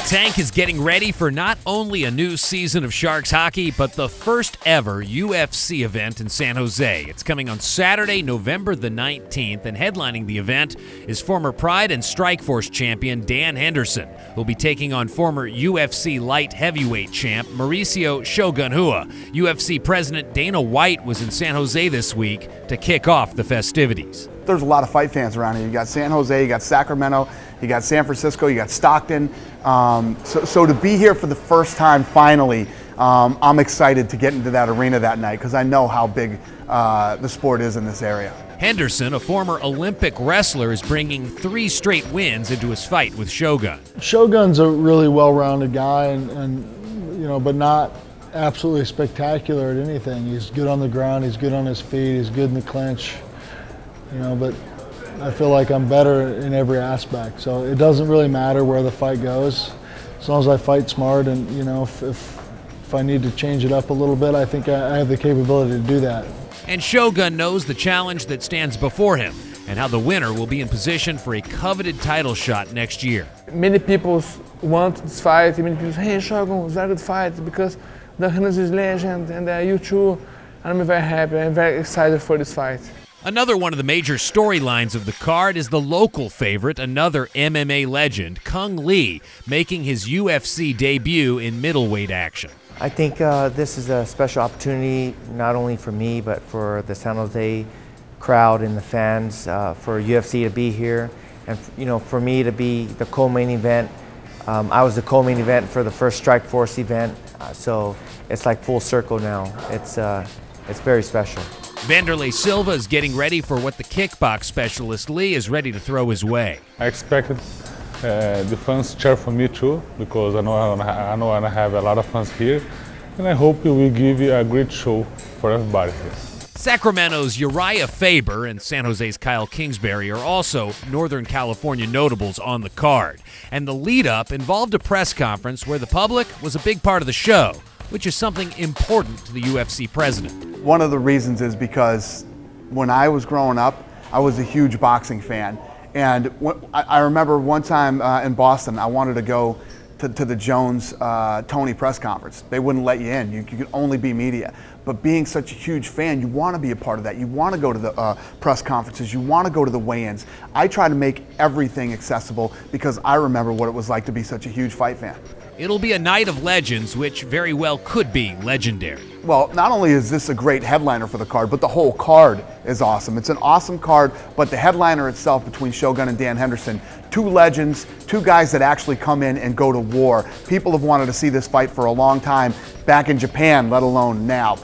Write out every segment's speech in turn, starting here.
Tank is getting ready for not only a new season of Sharks hockey, but the first ever UFC event in San Jose. It's coming on Saturday, November the 19th, and headlining the event is former Pride and Strikeforce champion Dan Henderson, who'll be taking on former UFC light heavyweight champ Mauricio Shogun Rua. UFC President Dana White was in San Jose this week to kick off the festivities. There's a lot of fight fans around here. You got San Jose, you got Sacramento, you got San Francisco, you got Stockton. So to be here for the first time finally, I'm excited to get into that arena that night because I know how big the sport is in this area. Henderson, a former Olympic wrestler, is bringing 3 straight wins into his fight with Shogun. Shogun's a really well-rounded guy, and you know, but not absolutely spectacular at anything. He's good on the ground, he's good on his feet, he's good in the clinch. You know, but I feel like I'm better in every aspect. So it doesn't really matter where the fight goes, as long as I fight smart. And you know, if I need to change it up a little bit, I think I have the capability to do that. And Shogun knows the challenge that stands before him and how the winner will be in position for a coveted title shot next year. Many people want this fight. Many people say, "Hey, Shogun, it's a very good fight because Dan Henderson is legend, and you too." I'm very happy. I'm very excited for this fight. Another one of the major storylines of the card is the local favorite, another MMA legend, Cung, making his UFC debut in middleweight action. I think this is a special opportunity, not only for me, but for the San Jose crowd and the fans, for UFC to be here, and you know, for me to be the co-main event. I was the co-main event for the first Strikeforce event, so it's like full circle now. It's very special. Wanderlei Silva is getting ready for what the kickbox specialist Lee is ready to throw his way. I expected the fans cheer for me too, because I know I have a lot of fans here, and I hope we will give you a great show for everybody here. Sacramento's Uriah Faber and San Jose's Kyle Kingsbury are also Northern California notables on the card. And the lead-up involved a press conference where the public was a big part of the show, which is something important to the UFC president. One of the reasons is because when I was growing up, I was a huge boxing fan. And I remember one time in Boston, I wanted to go to the Jones-Tony press conference. They wouldn't let you in. You could only be media. But being such a huge fan, you want to be a part of that. You want to go to the press conferences. You want to go to the weigh-ins. I try to make everything accessible because I remember what it was like to be such a huge fight fan. It'll be a night of legends, which very well could be legendary. Well, not only is this a great headliner for the card, but the whole card is awesome. It's an awesome card, but the headliner itself between Shogun and Dan Henderson, 2 legends, 2 guys that actually come in and go to war. People have wanted to see this fight for a long time, back in Japan, let alone now.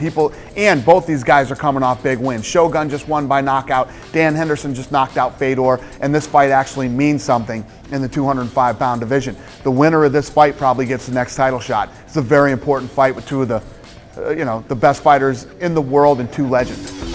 And both these guys are coming off big wins. Shogun just won by knockout. Dan Henderson just knocked out Fedor, and this fight actually means something in the 205-pound division. The winner of this fight probably gets the next title shot. It's a very important fight with 2 of the, the best fighters in the world and 2 legends.